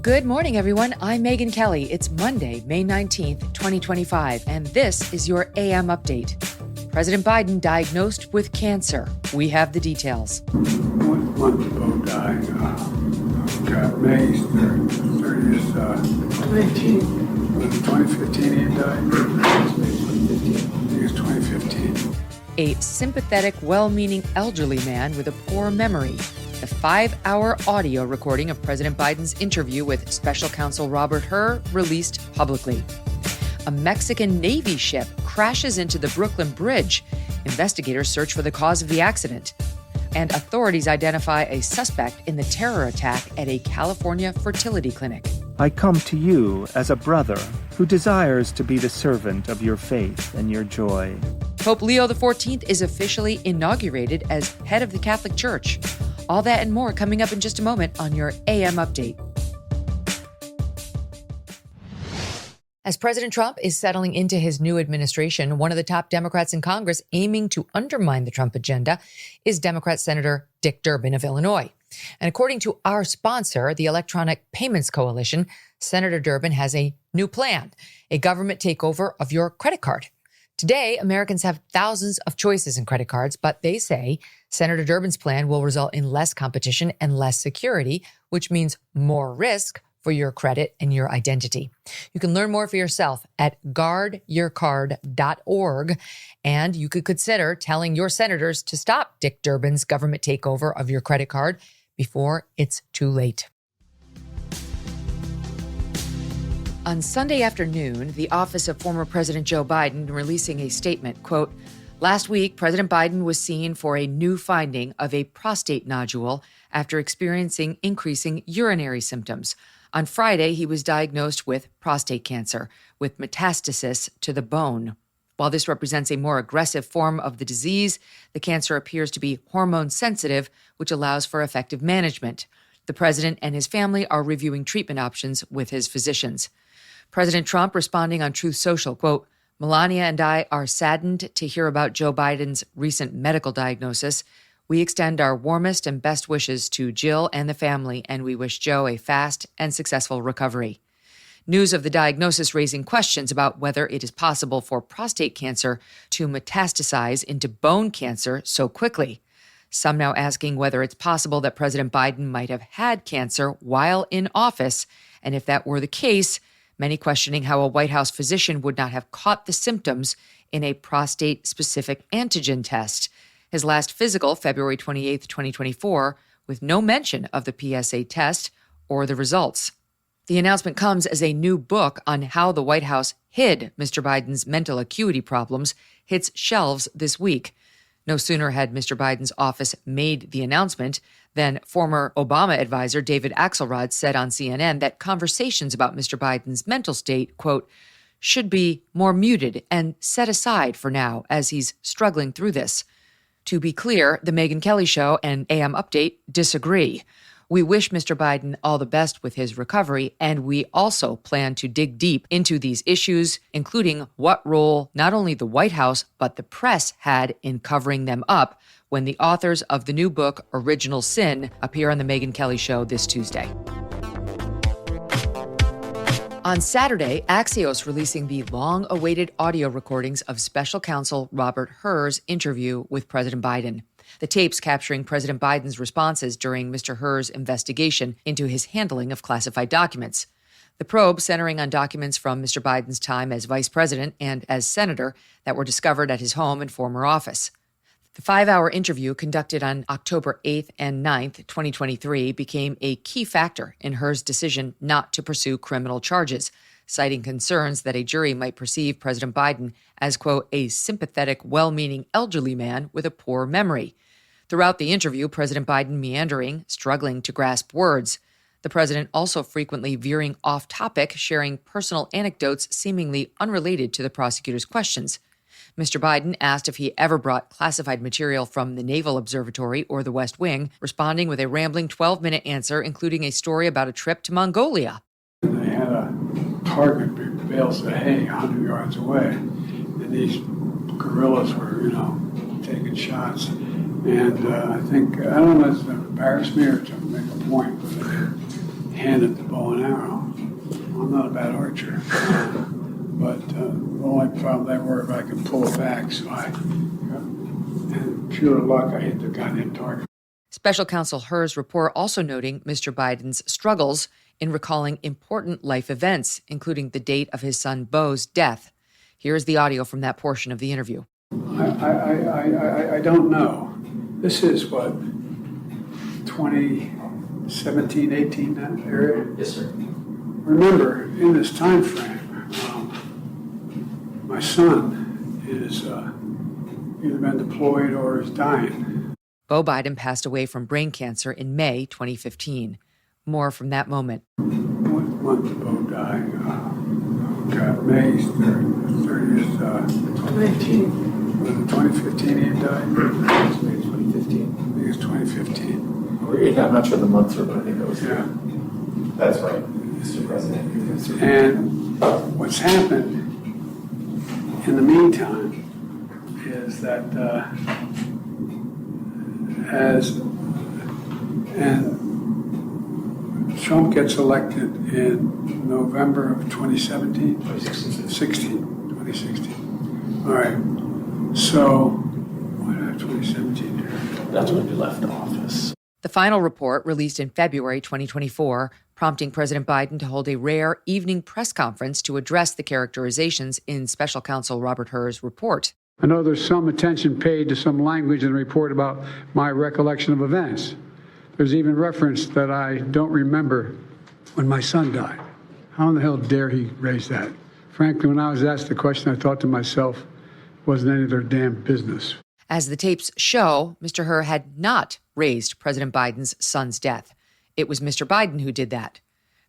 Good morning, everyone. I'm Megyn Kelly. It's Monday, May 19th, 2025, and this is your AM update. President Biden diagnosed with cancer. We have the details. 1 month ago died. May 30th, 2015. Was it 2015 he died? I think it's 2015. A sympathetic, well-meaning elderly man with a poor memory. The 5-hour audio recording of President Biden's interview with Special Counsel Robert Hur released publicly. A Mexican Navy ship crashes into the Brooklyn Bridge. Investigators search for the cause of the accident. And authorities identify a suspect in the terror attack at a California fertility clinic. I come to you as a brother who desires to be the servant of your faith and your joy. Pope Leo XIV is officially inaugurated as head of the Catholic Church. All that and more coming up in just a moment on your AM update. As President Trump is settling into his new administration, one of the top Democrats in Congress aiming to undermine the Trump agenda is Democrat Senator Dick Durbin of Illinois. And according to our sponsor, the Electronic Payments Coalition, Senator Durbin has a new plan, a government takeover of your credit card. Today, Americans have thousands of choices in credit cards, but they say Senator Durbin's plan will result in less competition and less security, which means more risk for your credit and your identity. You can learn more for yourself at guardyourcard.org, and you could consider telling your senators to stop Dick Durbin's government takeover of your credit card before it's too late. On Sunday afternoon, the office of former President Joe Biden releasing a statement, quote, "Last week, President Biden was seen for a new finding of a prostate nodule after experiencing increasing urinary symptoms. On Friday, he was diagnosed with prostate cancer, with metastasis to the bone. While this represents a more aggressive form of the disease, the cancer appears to be hormone sensitive, which allows for effective management. The president and his family are reviewing treatment options with his physicians." President Trump responding on Truth Social, quote, "Melania and I are saddened to hear about Joe Biden's recent medical diagnosis. We extend our warmest and best wishes to Jill and the family, and we wish Joe a fast and successful recovery." News of the diagnosis raising questions about whether it is possible for prostate cancer to metastasize into bone cancer so quickly. Some now asking whether it's possible that President Biden might have had cancer while in office, and if that were the case, many questioning how a White House physician would not have caught the symptoms in a prostate-specific antigen test. His last physical, February 28, 2024, with no mention of the PSA test or the results. The announcement comes as a new book on how the White House hid Mr. Biden's mental acuity problems hits shelves this week. No sooner had Mr. Biden's office made the announcement than former Obama advisor David Axelrod said on CNN that conversations about Mr. Biden's mental state, quote, "should be more muted and set aside for now as he's struggling through this." To be clear, the Megyn Kelly Show and AM Update disagree. We wish Mr. Biden all the best with his recovery, and we also plan to dig deep into these issues, including what role not only the White House, but the press had in covering them up when the authors of the new book, Original Sin, appear on the Megyn Kelly Show this Tuesday. On Saturday, Axios releasing the long-awaited audio recordings of Special Counsel Robert Hur's interview with President Biden. The tapes capturing President Biden's responses during Mr. Hur's investigation into his handling of classified documents. The probe centering on documents from Mr. Biden's time as vice president and as senator that were discovered at his home and former office. The 5-hour interview conducted on October 8th and 9th, 2023, became a key factor in Hur's decision not to pursue criminal charges, citing concerns that a jury might perceive President Biden as, quote, "a sympathetic, well-meaning elderly man with a poor memory." Throughout the interview, President Biden meandering, struggling to grasp words. The president also frequently veering off topic, sharing personal anecdotes seemingly unrelated to the prosecutor's questions. Mr. Biden asked if he ever brought classified material from the Naval Observatory or the West Wing, responding with a rambling 12-minute answer, including a story about a trip to Mongolia. They had a target bales of hay 100 yards away, and these guerrillas were, taking shots. And I don't know if it's to embarrass me or to make a point, but handed the bow and arrow. I'm not a bad archer, but the only problem they were if I could pull it back, so and pure luck, I hit the goddamn target. Special Counsel Hur's report also noting Mr. Biden's struggles in recalling important life events, including the date of his son Beau's death. Here's the audio from that portion of the interview. I don't know. This is what, 2017, 18, that area? Yes, sir. Remember, in this time frame, my son is either been deployed or is dying. Beau Biden passed away from brain cancer in May 2015. More from that moment. What month did Beau die? May 30th, 2018. was it 2015 he died? Maybe 2015. I think it's 2015. I'm not sure the months are, but I think that was. Yeah. That's right, Mr. President. And what's happened in the meantime is that Trump gets elected in November of 2017? 2016. All right. So, what did I have 2017 here? That's when you left office. The final report, released in February 2024, prompting President Biden to hold a rare evening press conference to address the characterizations in Special Counsel Robert Hur's report. I know there's some attention paid to some language in the report about my recollection of events. There's even reference that I don't remember when my son died. How in the hell dare he raise that? Frankly, when I was asked the question, I thought to myself, it wasn't any of their damn business. As the tapes show, Mr. Hur had not raised President Biden's son's death. It was Mr. Biden who did that.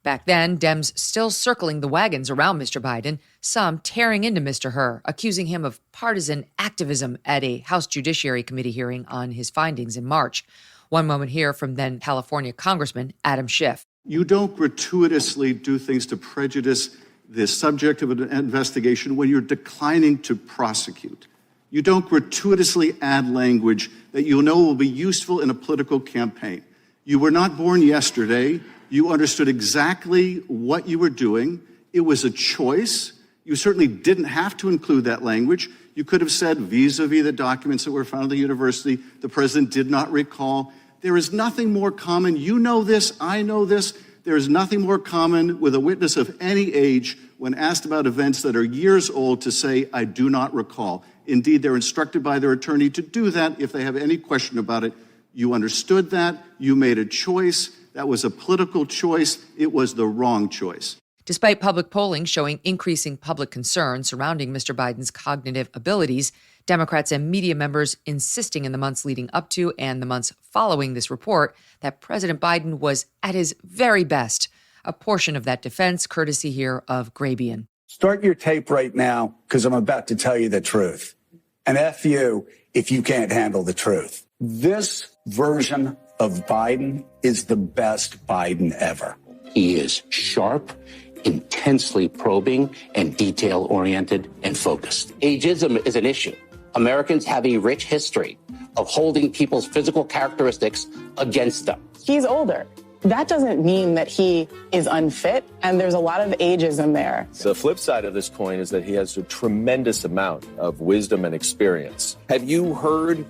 Back then, Dems still circling the wagons around Mr. Biden, some tearing into Mr. Hur, accusing him of partisan activism at a House Judiciary Committee hearing on his findings in March. One moment here from then California Congressman Adam Schiff. You don't gratuitously do things to prejudice the subject of an investigation when you're declining to prosecute. You don't gratuitously add language that you know will be useful in a political campaign. You were not born yesterday. You understood exactly what you were doing. It was a choice. You certainly didn't have to include that language. You could have said, vis-a-vis the documents that were found at the university, the president did not recall. There is nothing more common. You know this. I know this. There is nothing more common with a witness of any age when asked about events that are years old to say, I do not recall. Indeed, they're instructed by their attorney to do that if they have any question about it. You understood that. You made a choice. That was a political choice. It was the wrong choice. Despite public polling showing increasing public concern surrounding Mr. Biden's cognitive abilities, Democrats and media members insisting in the months leading up to and the months following this report that President Biden was at his very best. A portion of that defense courtesy here of Grabian. Start your tape right now, because I'm about to tell you the truth. And F you if you can't handle the truth. This version of Biden is the best Biden ever. He is sharp, intensely probing, and detail-oriented and focused. Ageism is an issue. Americans have a rich history of holding people's physical characteristics against them. He's older. That doesn't mean that he is unfit, and there's a lot of ageism there. The flip side of this coin is that he has a tremendous amount of wisdom and experience. Have you heard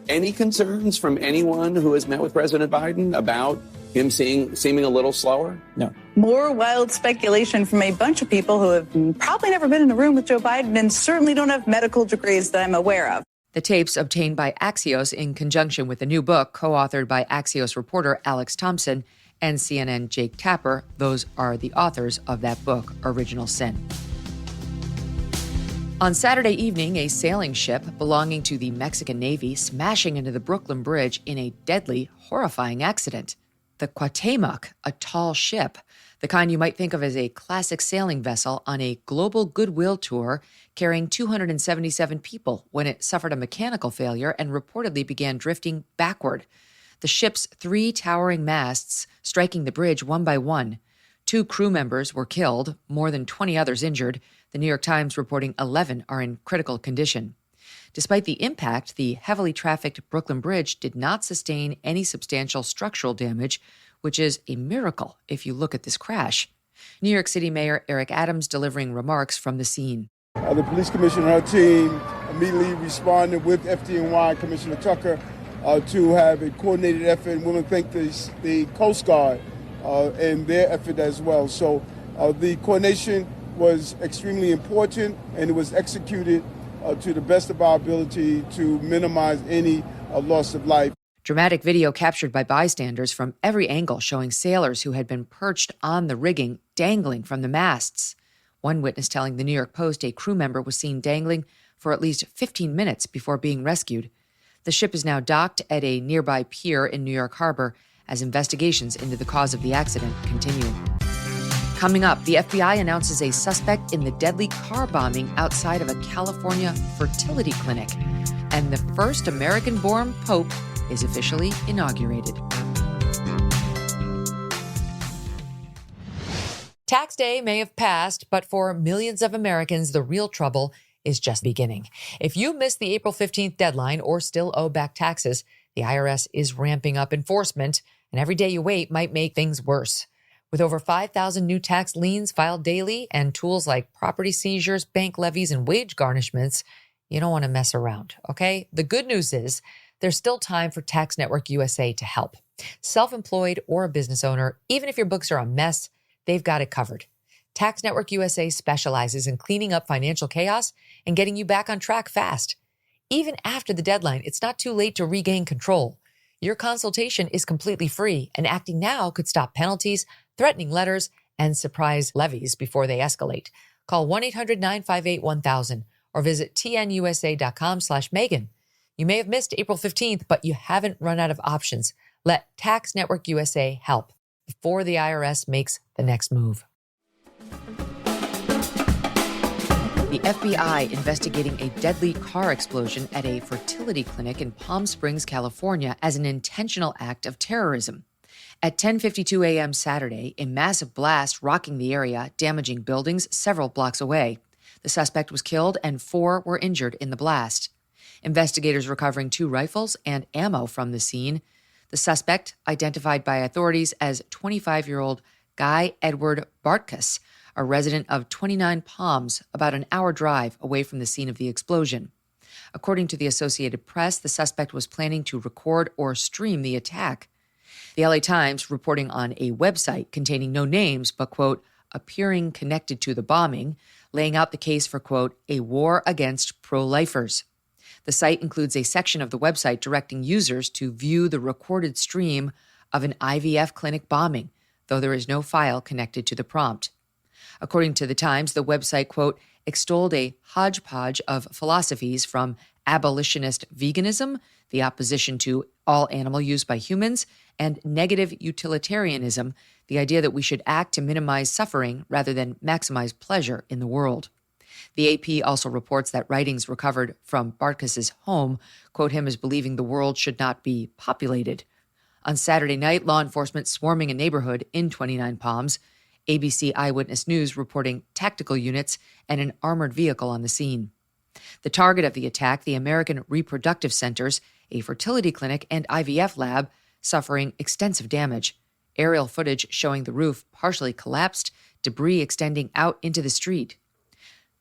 any concerns from anyone who has met with President Biden about him seeming a little slower? No. More wild speculation from a bunch of people who have probably never been in a room with Joe Biden and certainly don't have medical degrees that I'm aware of. The tapes obtained by Axios in conjunction with a new book co-authored by Axios reporter Alex Thompson and CNN Jake Tapper, those are the authors of that book, Original Sin. On Saturday evening, a sailing ship belonging to the Mexican Navy smashing into the Brooklyn Bridge in a deadly, horrifying accident. The Cuauhtémoc, a tall ship, the kind you might think of as a classic sailing vessel on a global goodwill tour carrying 277 people when it suffered a mechanical failure and reportedly began drifting backward. The ship's 3 towering masts striking the bridge one by one. 2 crew members were killed, more than 20 others injured. The New York Times reporting 11 are in critical condition. Despite the impact, the heavily trafficked Brooklyn Bridge did not sustain any substantial structural damage, which is a miracle if you look at this crash. New York City Mayor Eric Adams delivering remarks from the scene. The police commissioner and her team immediately responded with FDNY Commissioner Tucker to have a coordinated effort, and we want to thank the Coast Guard and their effort as well. So the coordination was extremely important, and it was executed to the best of our ability to minimize any loss of life. Dramatic video captured by bystanders from every angle showing sailors who had been perched on the rigging dangling from the masts. One witness telling the New York Post a crew member was seen dangling for at least 15 minutes before being rescued. The ship is now docked at a nearby pier in New York Harbor as investigations into the cause of the accident continue. Coming up, the FBI announces a suspect in the deadly car bombing outside of a California fertility clinic. And the first American-born pope is officially inaugurated. Tax day may have passed, but for millions of Americans, the real trouble is just beginning. If you missed the April 15th deadline or still owe back taxes, the IRS is ramping up enforcement, and every day you wait might make things worse. With over 5,000 new tax liens filed daily and tools like property seizures, bank levies, and wage garnishments, you don't want to mess around, okay? The good news is there's still time for Tax Network USA to help. Self-employed or a business owner, even if your books are a mess, they've got it covered. Tax Network USA specializes in cleaning up financial chaos and getting you back on track fast. Even after the deadline, it's not too late to regain control. Your consultation is completely free, and acting now could stop penalties, threatening letters, and surprise levies before they escalate. Call 1-800-958-1000 or visit tnusa.com/Megyn. You may have missed April 15th, but you haven't run out of options. Let Tax Network USA help before the IRS makes the next move. The FBI investigating a deadly car explosion at a fertility clinic in Palm Springs, California, as an intentional act of terrorism. At 10:52 a.m. Saturday, a massive blast rocking the area, damaging buildings several blocks away. The suspect was killed and 4 were injured in the blast. Investigators recovering 2 rifles and ammo from the scene. The suspect, identified by authorities as 25-year-old Guy Edward Bartkus, a resident of 29 Palms, about an hour drive away from the scene of the explosion. According to the Associated Press, the suspect was planning to record or stream the attack. The LA Times reporting on a website containing no names but, quote, appearing connected to the bombing, laying out the case for, quote, a war against pro-lifers. The site includes a section of the website directing users to view the recorded stream of an IVF clinic bombing, though there is no file connected to the prompt. According to the Times, the website, quote, extolled a hodgepodge of philosophies from abolitionist veganism, the opposition to all animal use by humans, and negative utilitarianism, the idea that we should act to minimize suffering rather than maximize pleasure in the world. The AP also reports that writings recovered from Bartkus's home quote him as believing the world should not be populated. On Saturday night, law enforcement swarming a neighborhood in 29 Palms, ABC Eyewitness News reporting tactical units and an armored vehicle on the scene. The target of the attack, the American Reproductive Centers, a fertility clinic and IVF lab, suffering extensive damage. Aerial footage showing the roof partially collapsed, debris extending out into the street.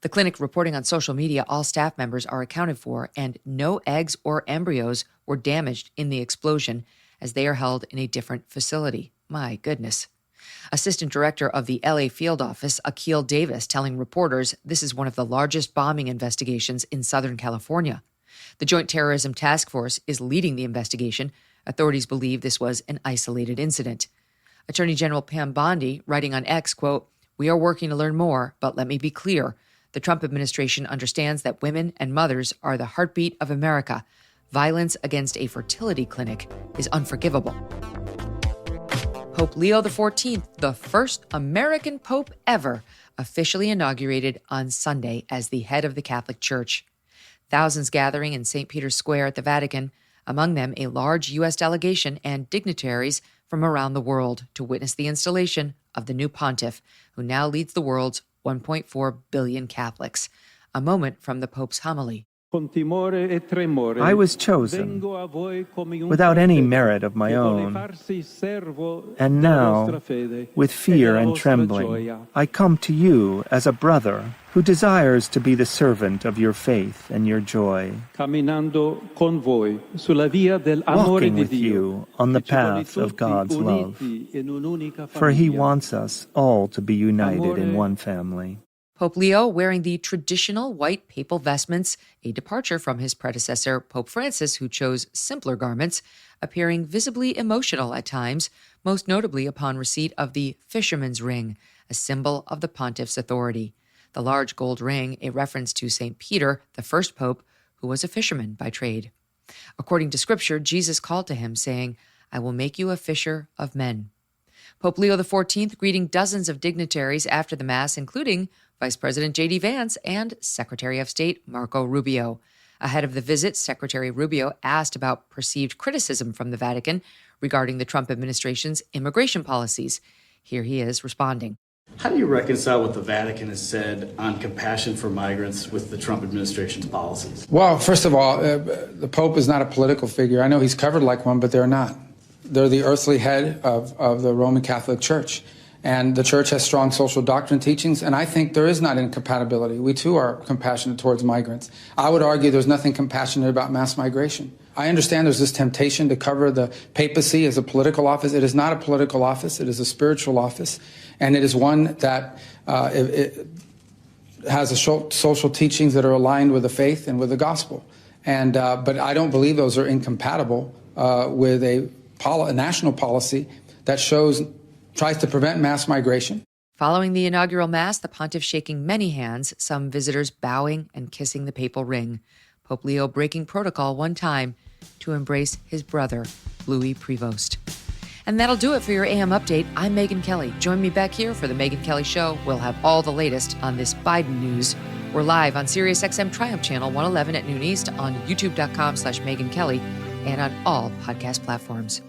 The clinic reporting on social media all staff members are accounted for and no eggs or embryos were damaged in the explosion as they are held in a different facility. My goodness. Assistant Director of the LA Field Office, Akil Davis, telling reporters this is one of the largest bombing investigations in Southern California. The Joint Terrorism Task Force is leading the investigation. Authorities believe this was an isolated incident. Attorney General Pam Bondi, writing on X, quote, we are working to learn more, but let me be clear. The Trump administration understands that women and mothers are the heartbeat of America. Violence against a fertility clinic is unforgivable. Pope Leo XIV, the first American pope ever, officially inaugurated on Sunday as the head of the Catholic Church. Thousands gathering in St. Peter's Square at the Vatican, among them a large U.S. delegation and dignitaries from around the world to witness the installation of the new pontiff, who now leads the world's 1.4 billion Catholics. A moment from the Pope's homily. I was chosen without any merit of my own, and now, with fear and trembling, I come to you as a brother who desires to be the servant of your faith and your joy, walking with you on the path of God's love, for He wants us all to be united in one family. Pope Leo wearing the traditional white papal vestments, a departure from his predecessor, Pope Francis, who chose simpler garments, appearing visibly emotional at times, most notably upon receipt of the fisherman's ring, a symbol of the pontiff's authority. The large gold ring, a reference to St. Peter, the first pope, who was a fisherman by trade. According to Scripture, Jesus called to him, saying, "I will make you a fisher of men." Pope Leo XIV greeting dozens of dignitaries after the Mass, including Vice President JD Vance and Secretary of State Marco Rubio. Ahead of the visit, Secretary Rubio asked about perceived criticism from the Vatican regarding the Trump administration's immigration policies. Here he is responding. How do you reconcile what the Vatican has said on compassion for migrants with the Trump administration's policies? Well, first of all, the Pope is not a political figure. I know he's covered like one, but they're not. They're the earthly head of the Roman Catholic Church. And the Church has strong social doctrine teachings, and I think there is not incompatibility. We, too, are compassionate towards migrants. I would argue there's nothing compassionate about mass migration. I understand there's this temptation to cover the papacy as a political office. It is not a political office. It is a spiritual office, and it is one that it has social teachings that are aligned with the faith and with the gospel. And but I don't believe those are incompatible with a national policy that tries to prevent mass migration. Following the inaugural Mass, the pontiff shaking many hands, some visitors bowing and kissing the papal ring. Pope Leo breaking protocol one time to embrace his brother, Louis Prevost. And that'll do it for your AM update. I'm Megyn Kelly. Join me back here for the Megyn Kelly Show. We'll have all the latest on this Biden news. We're live on SiriusXM Triumph Channel 111 at noon East, on youtube.com/Megyn Kelly, and on all podcast platforms.